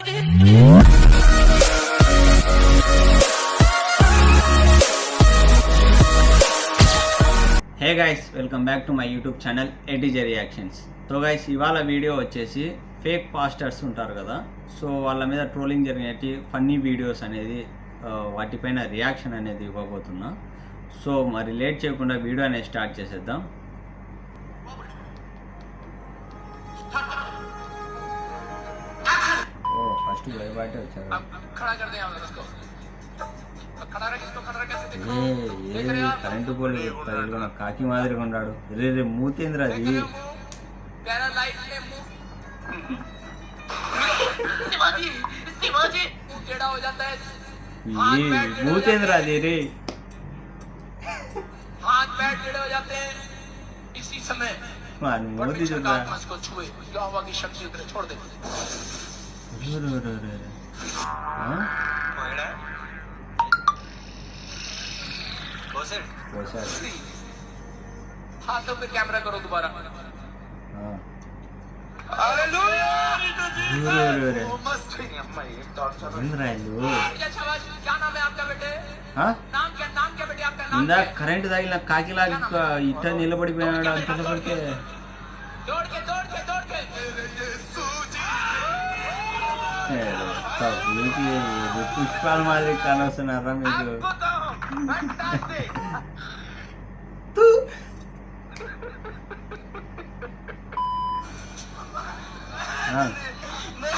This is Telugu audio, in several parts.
Hey guys, welcome back to my YouTube channel ATJ reactions. So guys, ఇవాళ వీడియో వచ్చేసి ఫేక్ పాస్టర్స్ ఉంటారు కదా, సో వాళ్ళ మీద ట్రోలింగ్ జరిగినట్టు ఫన్నీ వీడియోస్ అనేది వాటిపైన రియాక్షన్ అనేది ఇవ్వబోతున్నా. సో మరి లేట్ చేయకుండా వీడియో అనేది స్టార్ట్ చేసేద్దాం. ఫస్ట్ భయపడే వచ్చారు. కరెంటు పోలు చెప్తారు, కాకి మాదిరిగా ఉన్నాడు. రే మూతేంద్ర అది మూతేంద్ర అది రే మూతి చూద్దా. हाथों पे कैमरा करो दोबारा. क्या नाम है आपका बेटे? नाम क्या बेटे आपका? ఇందా కరెంట్ తగిలిన కాకిలాగా ఇట్ట నిలబడిపోయాడు. అంతపడితే दौड़ के మీకు పుష్పాల మాదిరి కానొస్తున్నారా మీకు?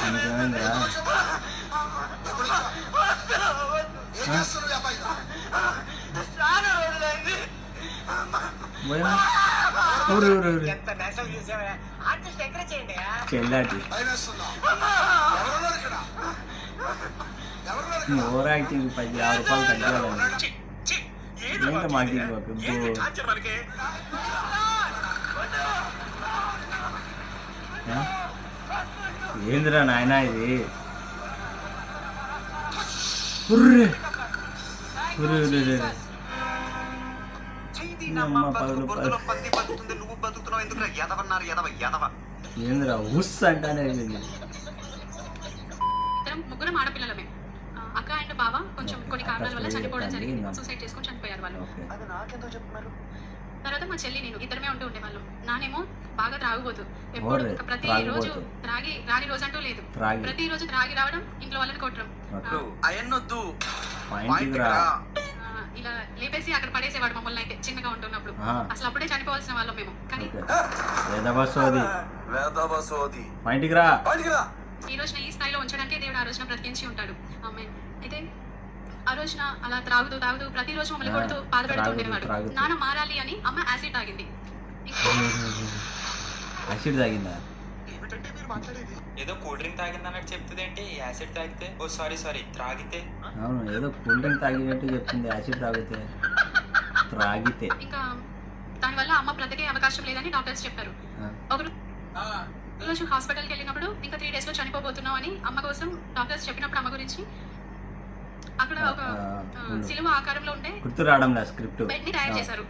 ఇంకేమైందిరా? చెల్లాటి ఓవర్ యాక్టింగ్ 10 రూపాయలు తగ్గాలండి. ఏంటో మాకు ఏందిరా నాయన ఇది? ఏందిరా ఉస్ అంటానే. ముగ్గురం ఆడపిల్లలమే. అక్క అండ్ బావ కొంచెం కొన్ని కారణాల వల్ల చనిపోవడం జరిగింది. సూసైడ్ చేసుకొని చనిపోయారు వాళ్ళు. తర్వాత మా చెల్లి నేను ఇద్దరమే ఉంటూ ఉండేవాళ్ళం. నానేమో బాగా త్రాగుబోతు. ఎప్పుడు ప్రతిరోజు రాని రోజు అంటూ లేదు. ప్రతిరోజు త్రాగి రావడం, ఇంట్లో వాళ్ళని కొట్టడం, ఇలా లేపేసి అక్కడ పడేసేవాడు మమ్మల్ని. అయితే చిన్నగా ఉంటున్నప్పుడు అసలు అప్పుడే చనిపోవాల్సిన వాళ్ళం మేము. కానీ ఈ రోజున ఈ స్థాయిలో ఉంచడానికి దేవుడు ఆ రోజున బ్రతికించి ఉంటాడు. అయితే ఆ రోజున అలా త్రాగుతూ ప్రతిరోజు మమ్మల్ని కొడుతూ బాధపెడుతూ ఉండేవాడు. నాన్న మారాలి అని అమ్మ యాసిడ్ తాగింది. యాసిడ్ తాగిందా? ఏదో కూల్ డ్రింక్ తాగింది అన్నట్టు చెప్తుంది ఏంటి? యాసిడ్ తాగితే? ఓ సారీ త్రాగితే. అవును, ఏదో కూల్ డ్రింక్ తాగినట్టు చెప్తుంది. యాసిడ్ తాగితే ఇంకా దానివల్ల అమ్మ బ్రతికే అవకాశం లేదని డాక్టర్స్ చెప్పారు. ఒకరోజు హాస్పిటల్కి వెళ్ళినప్పుడు ఇంకా 3 days లో చనిపోబోతున్నావు అని అమ్మ కోసం డాక్టర్స్ చెప్పినప్పుడు అమ్మ గురించి అక్కడ ఒక సిలువ ఆకారంలో ఉండే బెడ్ ని తయారు చేశారు.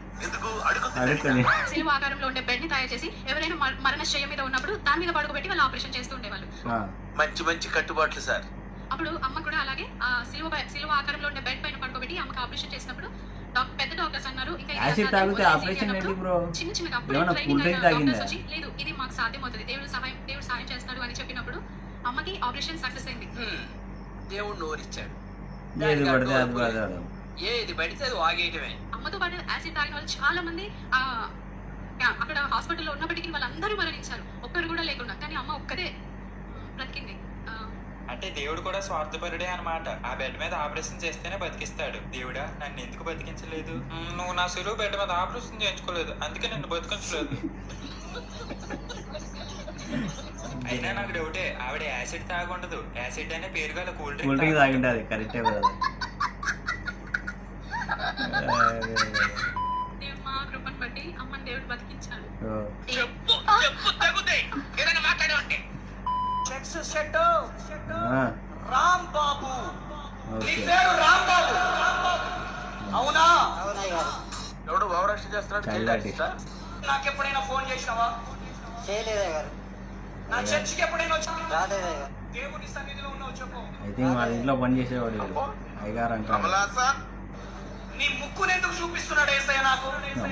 సిలువ ఆకారంలో ఉండే బెడ్ ని తయారు చేసి ఎవరైనా మరణశయ్య మీద ఉన్నప్పుడు దాని మీద పడుకోబెట్టి వాళ్ళు ఆపరేషన్ చేస్తూ ఉండేవాళ్ళు. మంచి కట్టుబాట్లు సార్. అప్పుడు అమ్మ కూడా అలాగే ఆ సిలువ ఆకారంలో ఉండే బెడ్ పైన పడుకోబెట్టి అమ్మకి ఆపరేషన్ చేసినప్పుడు పెద్ద డాక్టర్స్ అన్నారు ఇంకా చిన్న లేదు, ఇది మాకు సాధ్యమవుతుంది, దేవుడు సహాయం చేస్తాడు అని చెప్పినప్పుడు అమ్మకి ఆపరేషన్ సక్సెస్ అయింది. దేవుడు నోరిచ్చాడు. ఏది పడితే అది వాగేయటమే. అమ్మతో పాటు యాసిడ్ తాగిన వాళ్ళు చాలా మంది అక్కడ హాస్పిటల్లో ఉన్నప్పటికీ వాళ్ళందరూ మరణించారు, ఒక్కరు కూడా లేకుండా. కానీ అమ్మ ఒక్కదే బ్రతికింది. అంటే దేవుడు కూడా స్వార్థపరుడే అన్నమాట. ఆ బెడ్ మీద ఆపరేషన్ చేస్తేనే బతికిస్తాడు. దేవుడా నన్ను ఎందుకు బతికించలేదు? నువ్వు నా సిలువ బెడ్ మీద ఆపరేషన్ చేయించుకోలేదు, అందుకే నన్ను బతికించలేదు. అయినా నాకు డౌటే, ఆవిడ యాసిడ్ తాగుండదు. యాసిడ్ అనే పేరు గల కూల్ డ్రింక్ తాగింటది. కరెక్టే కదా. మా కృపను బట్టి అమ్మని దేవుడు బతికించాడు. రాంబాబు, నీ పేరు రాంబాబు అవునా? ఎవడు ఓవరాక్షన్ చేస్తున్నాడు? నాకెప్పుడైనా ఫోన్ చేసినావా? చేయలేదా గారు? నా చర్చికి ఎప్పుడైనా వచ్చా దేవుని సన్నిధిలో ఉన్నావు చెప్పు. ఐ థింక్ వాళ్ళ ఇంట్లో పని చేసేవాడు వీడు. అయ్యగారు అంటారు. నీ ముక్కును ఎందుకు చూపిస్తున్నాడు యేసయ్య నాకు?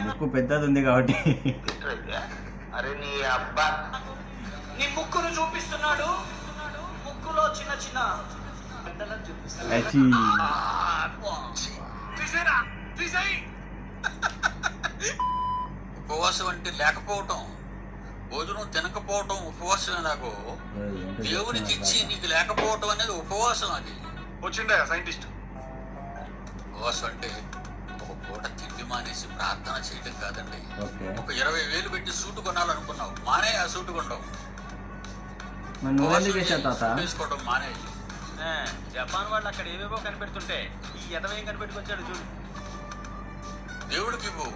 ముక్కు పెద్దది ఉంది కాబట్టి. అరే నీ అబ్బా నీ ముక్కును చూపిస్తున్నాడు. ముక్కులో చిన్న చిన్న అచ్చి. తీసేరా, తీసేయ్. ఉపవాసం అంటే లేకపోవటం, భోజనం తినకపోవటం ఉపవాసమే. నాకు దేవునికి ఇచ్చి నీకు లేకపోవటం అనేది ఉపవాసం. అది వచ్చిండే సైంటిస్ట్. ఉపవాసం అంటే ఒక పూట తిండి మానేసి ప్రార్థన చేయడం కాదండి. ఓకే. ఒక 20,000 పెట్టి సూటు కొనాలనుకున్నావు, మానే ఆ సూటు కొనడం. మరి నువ్వెందుకు చేసావు తాత? వేసుకోవడం మానే. జపాన్ వాళ్ళు అక్కడ ఏవేవో కనిపెడుతుంటే ఈ ఎదవేం కనిపెట్టుకొచ్చాడు చూడు. దేవుడికి ఇవ్వు,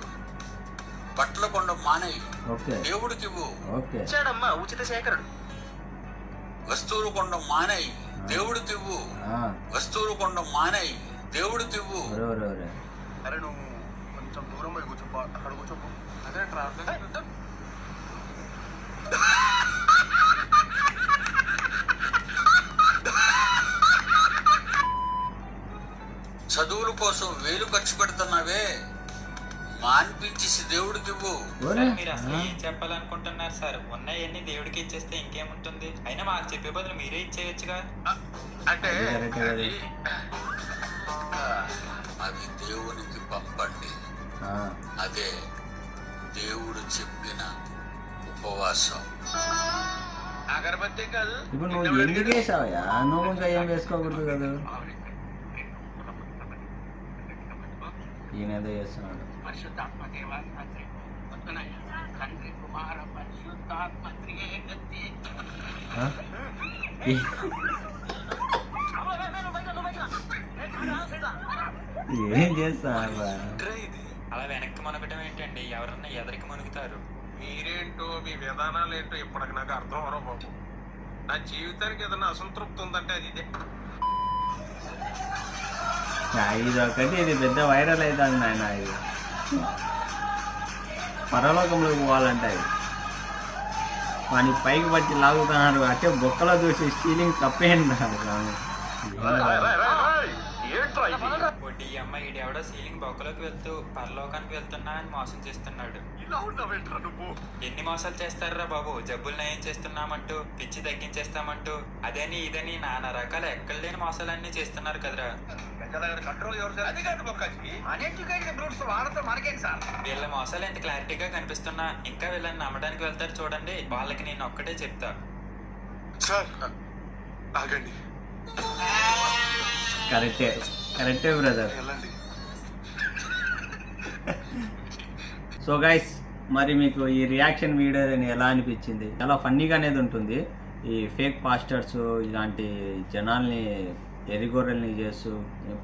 బట్టలు కొనడం మానే. ఓకే. దేవుడికి ఇవ్వు. ఓకే. వచ్చాడమ్మా ఉచిత సేకరుడు. వస్తువులు కొనడం మానే. దేవుడికి ఇవ్వు. వస్తువులు కొనడం మానే. దేవుడికి ఇవ్వు. అరే నువ్వు కొంచెం దూరం పోయి కూర్చోపో, అక్కడ కూర్చోపో. అదే ప్రార్థన. చదువుల కోసం వేలు ఖర్చు పెడుతున్నావే, మాన్పించేసి దేవుడికి ఇవ్వు. మీరు అసలు ఏం చెప్పాలనుకుంటున్నారు సార్? ఉన్నాయన్నీ దేవుడికి ఇచ్చేస్తే ఇంకేముంటుంది? అయినా మాకు చెప్పే బదులు మీరే ఇచ్చేయచ్చుగా. అంటే అవి దేవునికి పంపండి. అదే దేవుడు చెప్పిన ఉపవాసం. అగరబత్తి కాదు. ఇప్పుడు నువ్వు ఎందుకు వేసావయ్యా? నువ్వు ఇంకా ఏం వేసుకోకూడదు కదా. ఈయన ఏదో చేస్తున్నాడు. ఏం చేస్తావా? అలా వెనక్కి మునగటం ఏంటండి? ఎవరన్నా ఎదరికి మునుగుతారు. మీరేంటో మీ విధానాలు ఏంటో ఇప్పటికి నాకు అర్థం అవరో బాబు. నా జీవితానికి ఏదైనా అసంతృప్తి ఉందంటే అది ఇదే. ఇది ఒకటి, ఇది పెద్ద వైరల్ అవుతుంది నాయన. ఇది పరలోకంలోకి పోవాలంటే ఇది వాడిని పైకి పట్టి లాగుతున్నారు. అంటే బొక్కలో చూసి సీలింగ్ తప్పేయండి. వడ్డీ అమ్మాయి ఈడెవడో సీలింగ్ బొక్కలోకి వెళ్తూ పరలోకానికి వెళ్తున్నా అని మోసం చేస్తున్నాడు. ఇలా ఉంటావేంట్రా నువ్వు? ఎన్ని మోసాలు చేస్తారా బాబు? జబ్బులు నయం చేస్తున్నామంటూ, పిచ్చి తగ్గించేస్తామంటూ, అదని ఇదని నానా రకాల ఎక్కడ లేని మోసాలన్నీ చేస్తున్నారు కదరా. కంట్రోల్ అది కాదు బొక్కకి. అన్ఎడ్యుకేటెడ్ బ్రూట్స్ వాడతాం మనకేంటి సార్? వీళ్ళ మోసాలు ఎంత క్లారిటీగా కనిపిస్తున్నా ఇంకా వీళ్ళని నమ్మడానికి వెళ్తారు చూడండి. వాళ్ళకి నేను ఒక్కటే చెప్తా. సార్ ఆగండి. కరెక్టే బ్రదర్. వెళ్ళండి. సో గైస్, మరి మీకు ఈ రియాక్షన్ వీడియో ఎలా అనిపించింది? చాలా ఫన్నీగా అనేది ఉంటుంది. ఈ ఫేక్ పాస్టర్స్ ఇలాంటి జనాల్ని ఎరిగొర్రెల్ని చేస్తూ,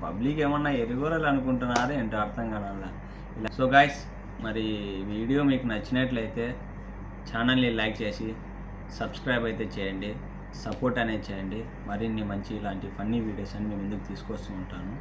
పబ్లిక్ ఏమన్నా ఎరిగొర్రెలు అనుకుంటున్నారో ఏంటో అర్థం కావాలా ఇలా. సో గైస్, మరి వీడియో మీకు నచ్చినట్లయితే ఛానల్ని లైక్ చేసి సబ్స్క్రైబ్ అయితే చేయండి, సపోర్ట్ అనేది చేయండి. మరిన్ని మంచి ఇలాంటి ఫన్నీ వీడియోస్ అన్ని మీ ముందుకు తీసుకొస్తూ ఉంటాను.